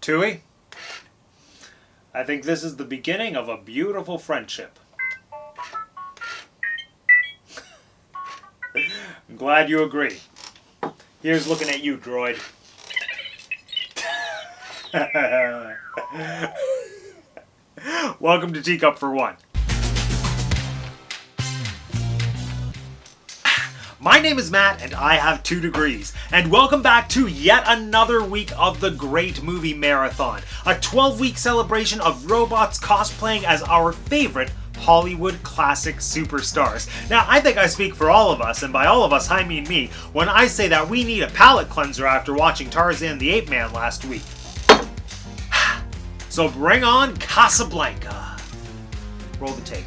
Tui, I think this is the beginning of a beautiful friendship. I'm glad you agree. Here's looking at you, droid. Welcome to Teacup for One. My name is Matt, and I have 2 degrees. And welcome back to yet another week of the Great Movie Marathon, a 12-week celebration of robots cosplaying as our favorite Hollywood classic superstars. Now, I think I speak for all of us, and by all of us, I mean me, when I say that we need a palate cleanser after watching Tarzan the Ape Man last week. So bring on Casablanca. Roll the tape.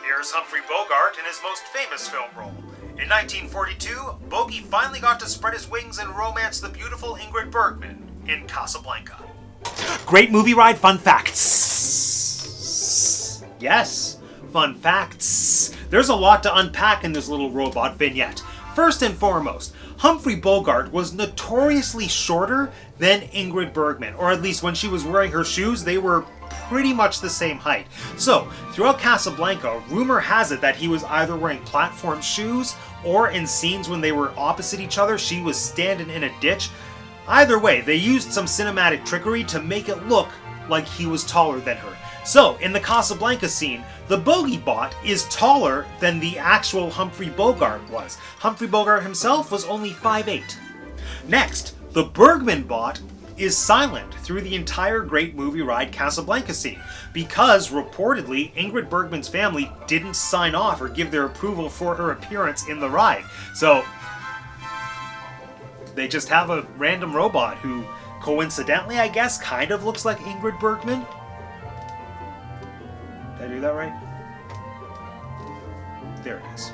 Here's Humphrey Bogart in his most famous film role. In 1942, Bogey finally got to spread his wings and romance the beautiful Ingrid Bergman in Casablanca. Great movie ride fun facts. Yes, fun facts. There's a lot to unpack in this little robot vignette. First and foremost, Humphrey Bogart was notoriously shorter than Ingrid Bergman, or at least when she was wearing her shoes, they were pretty much the same height. So, throughout Casablanca, rumor has it that he was either wearing platform shoes, or in scenes when they were opposite each other, she was standing in a ditch. Either way, they used some cinematic trickery to make it look like he was taller than her. So, in the Casablanca scene, the Bogey bot is taller than the actual Humphrey Bogart was. Humphrey Bogart himself was only 5'8". Next, the Bergman bot is silent through the entire Great Movie Ride Casablanca scene, because reportedly Ingrid Bergman's family didn't sign off or give their approval for her appearance in the ride. So, they just have a random robot who, coincidentally, I guess, kind of looks like Ingrid Bergman. Did I do that right? There it is.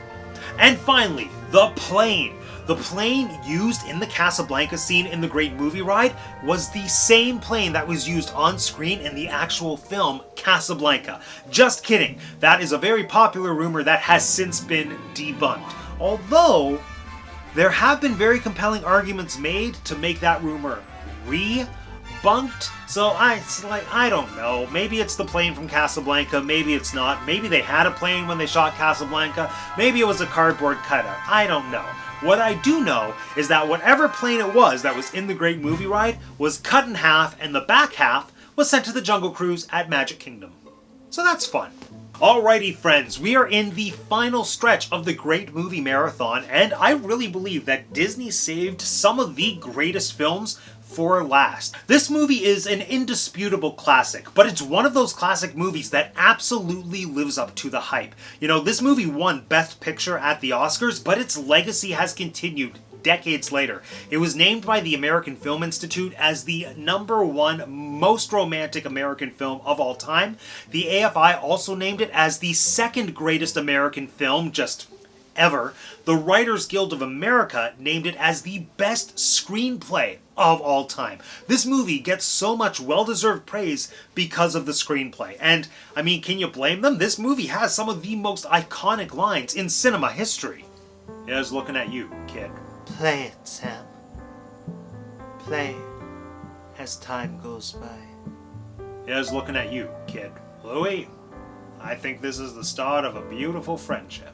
And finally, the plane. The plane used in the Casablanca scene in the Great Movie Ride was the same plane that was used on screen in the actual film Casablanca. Just kidding. That is a very popular rumor that has since been debunked. Although, there have been very compelling arguments made to make that rumor rebunked. So I don't know. Maybe it's the plane from Casablanca, maybe it's not. Maybe they had a plane when they shot Casablanca. Maybe it was a cardboard cutout. I don't know. What I do know is that whatever plane it was that was in the Great Movie Ride was cut in half, and the back half was sent to the Jungle Cruise at Magic Kingdom. So that's fun. Alrighty friends, we are in the final stretch of the Great Movie Marathon, and I really believe that Disney saved some of the greatest films for last. This movie is an indisputable classic, but it's one of those classic movies that absolutely lives up to the hype. You know, this movie won Best Picture at the Oscars, but its legacy has continued decades later. It was named by the American Film Institute as the #1 most romantic American film of all time. The AFI also named it as the 2nd greatest American film, just ever. The Writers Guild of America named it as the best screenplay of all time. This movie gets so much well-deserved praise because of the screenplay. And, I mean, can you blame them? This movie has some of the most iconic lines in cinema history. Here's looking at you, kid. Play it, Sam. Play as time goes by. Here's looking at you, kid. Louie, I think this is the start of a beautiful friendship.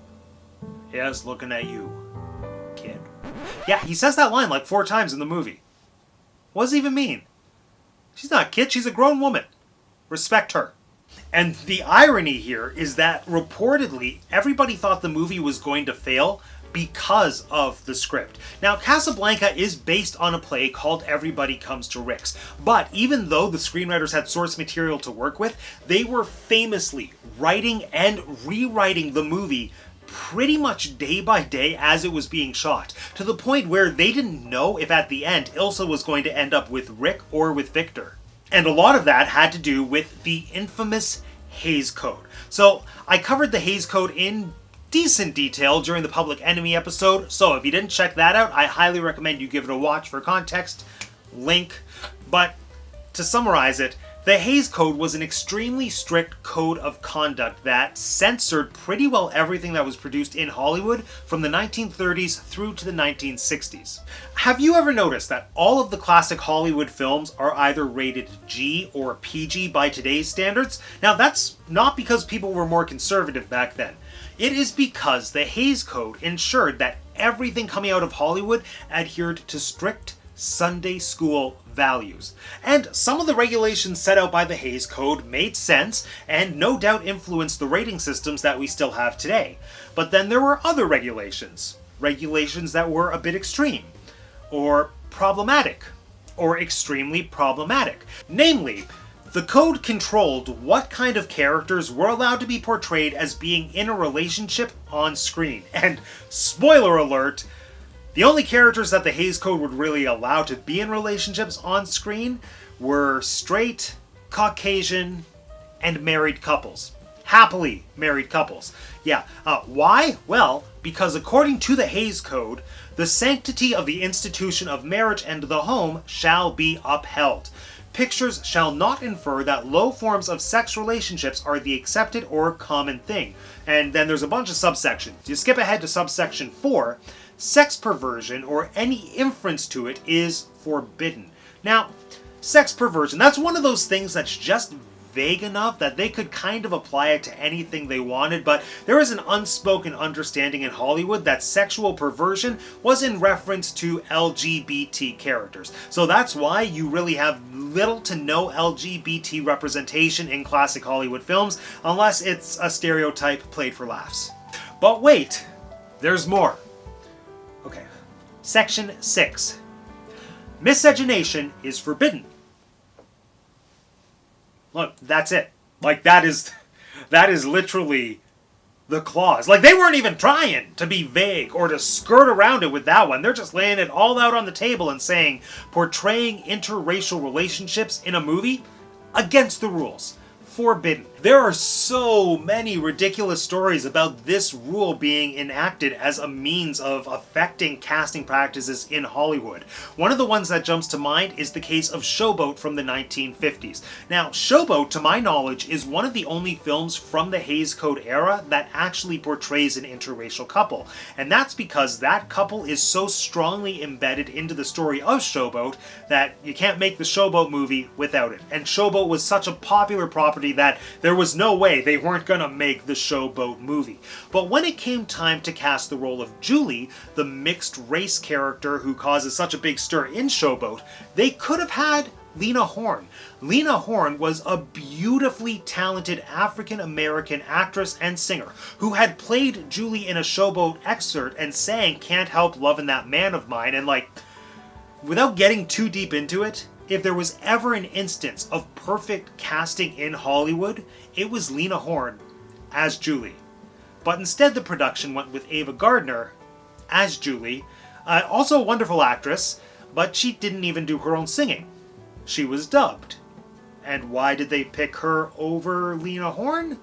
Here's looking at you, kid. Yeah, he says that line like 4 times in the movie. What does it even mean? She's not a kid, she's a grown woman. Respect her. And the irony here is that reportedly everybody thought the movie was going to fail because of the script. Now, Casablanca is based on a play called Everybody Comes to Rick's, but even though the screenwriters had source material to work with, they were famously writing and rewriting the movie pretty much day by day as it was being shot, to the point where they didn't know if at the end Ilsa was going to end up with Rick or with Victor. And a lot of that had to do with the infamous Hays Code. So I covered the Hays Code in decent detail during the Public Enemy episode, so if you didn't check that out, I highly recommend you give it a watch for context. Link. But to summarize it, The Hays Code was an extremely strict code of conduct that censored pretty well everything that was produced in Hollywood from the 1930s through to the 1960s. Have you ever noticed that all of the classic Hollywood films are either rated G or PG by today's standards? Now, that's not because people were more conservative back then. It is because the Hays Code ensured that everything coming out of Hollywood adhered to strict Sunday school values. And some of the regulations set out by the Hays Code made sense and no doubt influenced the rating systems that we still have today. But then there were other regulations that were a bit extreme, or problematic, or extremely problematic. Namely, the code controlled what kind of characters were allowed to be portrayed as being in a relationship on screen. And spoiler alert, the only characters that the Hays Code would really allow to be in relationships on screen were straight, Caucasian, and married couples. Happily married couples. Yeah. Why? Well, because according to the Hays Code, the sanctity of the institution of marriage and the home shall be upheld. Pictures shall not infer that low forms of sex relationships are the accepted or common thing. And then there's a bunch of subsections. You skip ahead to subsection 4. Sex perversion, or any inference to it, is forbidden. Now, sex perversion, that's one of those things that's just vague enough that they could kind of apply it to anything they wanted, but there is an unspoken understanding in Hollywood that sexual perversion was in reference to LGBT characters. So that's why you really have little to no LGBT representation in classic Hollywood films, unless it's a stereotype played for laughs. But wait, there's more. Okay, Section 6. Miscegenation is forbidden. Look, that's it. Like, that is literally the clause. Like, they weren't even trying to be vague or to skirt around it with that one. They're just laying it all out on the table and saying, portraying interracial relationships in a movie, against the rules. Forbidden. There are so many ridiculous stories about this rule being enacted as a means of affecting casting practices in Hollywood. One of the ones that jumps to mind is the case of Showboat from the 1950s. Now, Showboat, to my knowledge, is one of the only films from the Hays Code era that actually portrays an interracial couple. And that's because that couple is so strongly embedded into the story of Showboat that you can't make the Showboat movie without it. And Showboat was such a popular property that there was no way they weren't gonna make the Showboat movie. But when it came time to cast the role of Julie, the mixed race character who causes such a big stir in Showboat, they could have had Lena Horne. Lena Horne was a beautifully talented African-American actress and singer who had played Julie in a Showboat excerpt and sang Can't Help Lovin' That Man of Mine, and without getting too deep into it, if there was ever an instance of perfect casting in Hollywood, it was Lena Horne as Julie. But instead the production went with Ava Gardner as Julie, also a wonderful actress, but she didn't even do her own singing. She was dubbed. And why did they pick her over Lena Horne?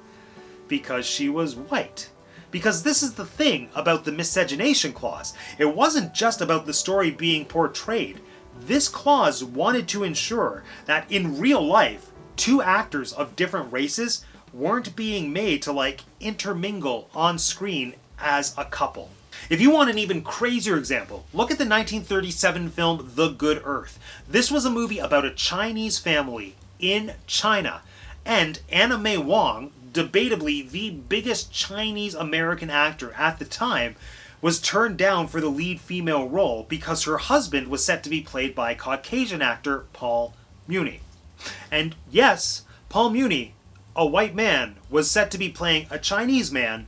Because she was white. Because this is the thing about the miscegenation clause. It wasn't just about the story being portrayed. This clause wanted to ensure that in real life, two actors of different races weren't being made to intermingle on screen as a couple. If you want an even crazier example, look at the 1937 film The Good Earth. This was a movie about a Chinese family in China, and Anna May Wong, debatably the biggest Chinese American actor at the time, was turned down for the lead female role because her husband was set to be played by Caucasian actor Paul Muni. And yes, Paul Muni, a white man, was set to be playing a Chinese man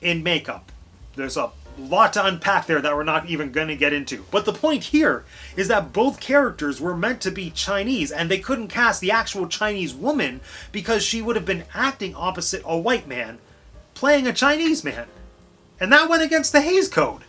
in makeup. There's a lot to unpack there that we're not even going to get into. But the point here is that both characters were meant to be Chinese, and they couldn't cast the actual Chinese woman because she would have been acting opposite a white man playing a Chinese man. And that went against the Hays Code.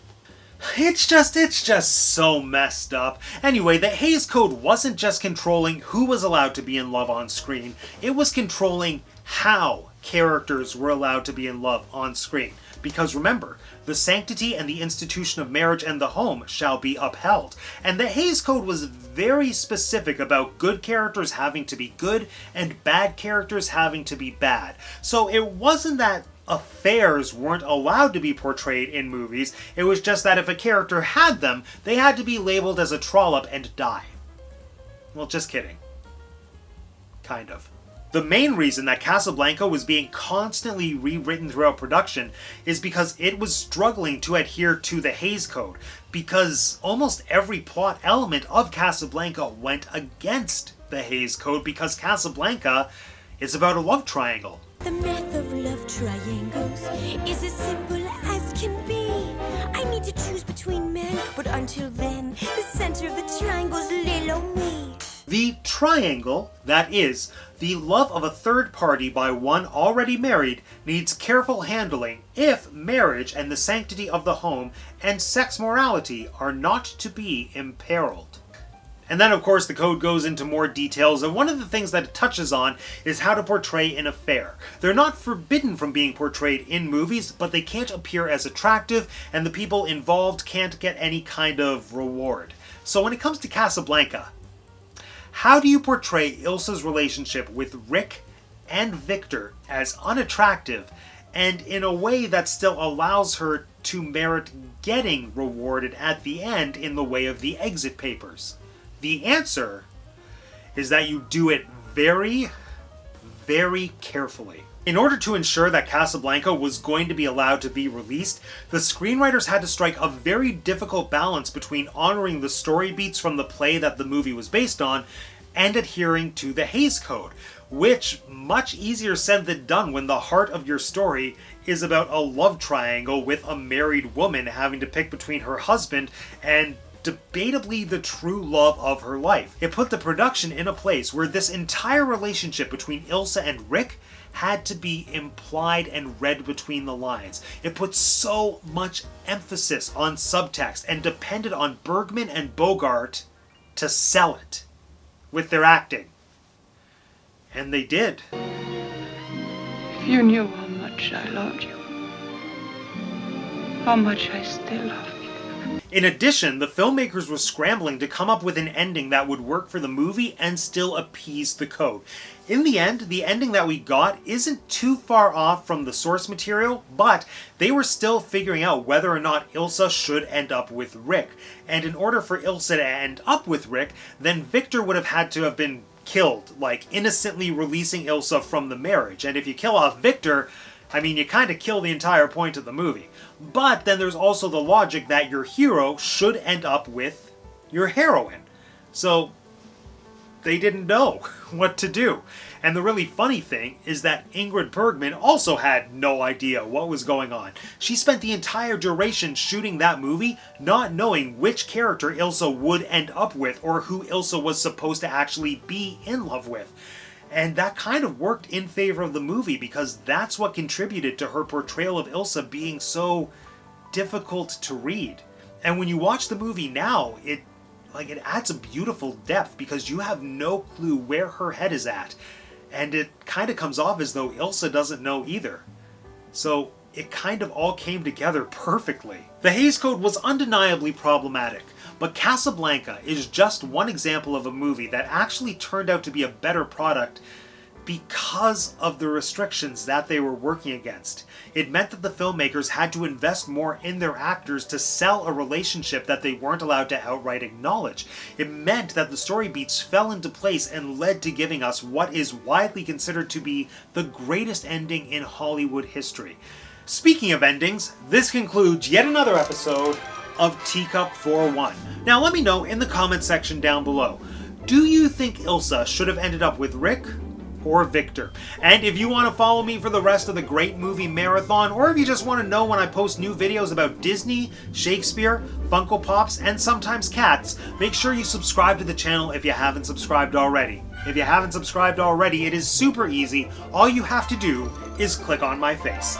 It's just so messed up. Anyway, the Hays Code wasn't just controlling who was allowed to be in love on screen, it was controlling how characters were allowed to be in love on screen. Because remember, the sanctity and the institution of marriage and the home shall be upheld. And the Hays Code was very specific about good characters having to be good and bad characters having to be bad. So it wasn't that affairs weren't allowed to be portrayed in movies, it was just that if a character had them, they had to be labeled as a trollop and die. Well, just kidding. Kind of. The main reason that Casablanca was being constantly rewritten throughout production is because it was struggling to adhere to the Hays Code, because almost every plot element of Casablanca went against the Hays Code, because Casablanca is about a love triangle. The math of love triangles is as simple as can be. I need to choose between men, but until then, the center of the triangle's Leone. The triangle, that is, the love of a third party by one already married, needs careful handling if marriage and the sanctity of the home and sex morality are not to be imperiled. And then, of course, the code goes into more details, and one of the things that it touches on is how to portray an affair. They're not forbidden from being portrayed in movies, but they can't appear as attractive, and the people involved can't get any kind of reward. So when it comes to Casablanca, how do you portray Ilsa's relationship with Rick and Victor as unattractive, and in a way that still allows her to merit getting rewarded at the end in the way of the exit papers? The answer is that you do it very, very carefully. In order to ensure that Casablanca was going to be allowed to be released, the screenwriters had to strike a very difficult balance between honoring the story beats from the play that the movie was based on and adhering to the Hays Code, which much easier said than done when the heart of your story is about a love triangle with a married woman having to pick between her husband and debatably the true love of her life. It put the production in a place where this entire relationship between Ilsa and Rick had to be implied and read between the lines. It put so much emphasis on subtext and depended on Bergman and Bogart to sell it with their acting. And they did. If you knew how much I loved you, how much I still love you. In addition, the filmmakers were scrambling to come up with an ending that would work for the movie and still appease the code. In the end, the ending that we got isn't too far off from the source material, but they were still figuring out whether or not Ilsa should end up with Rick. And in order for Ilsa to end up with Rick, then Victor would have had to have been killed, like innocently releasing Ilsa from the marriage. And if you kill off Victor, I mean, you kind of kill the entire point of the movie. But then there's also the logic that your hero should end up with your heroine. So they didn't know what to do. And the really funny thing is that Ingrid Bergman also had no idea what was going on. She spent the entire duration shooting that movie not knowing which character Ilsa would end up with or who Ilsa was supposed to actually be in love with. And that kind of worked in favor of the movie because that's what contributed to her portrayal of Ilsa being so difficult to read. And when you watch the movie now, it adds a beautiful depth because you have no clue where her head is at. And it kind of comes off as though Ilsa doesn't know either. So it kind of all came together perfectly. The Hays Code was undeniably problematic, but Casablanca is just one example of a movie that actually turned out to be a better product because of the restrictions that they were working against. It meant that the filmmakers had to invest more in their actors to sell a relationship that they weren't allowed to outright acknowledge. It meant that the story beats fell into place and led to giving us what is widely considered to be the greatest ending in Hollywood history. Speaking of endings, this concludes yet another episode of Teacup for One. Now let me know in the comment section down below, do you think Ilsa should have ended up with Rick or Victor? And if you want to follow me for the rest of the Great Movie Marathon, or if you just want to know when I post new videos about Disney, Shakespeare, Funko Pops, and sometimes cats, make sure you subscribe to the channel if you haven't subscribed already. If you haven't subscribed already, it is super easy. All you have to do is click on my face.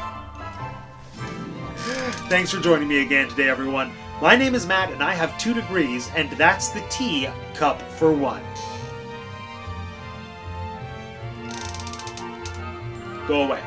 Thanks for joining me again today, everyone. My name is Matt, and I have 2 degrees, and that's the tea cup for one. Go away.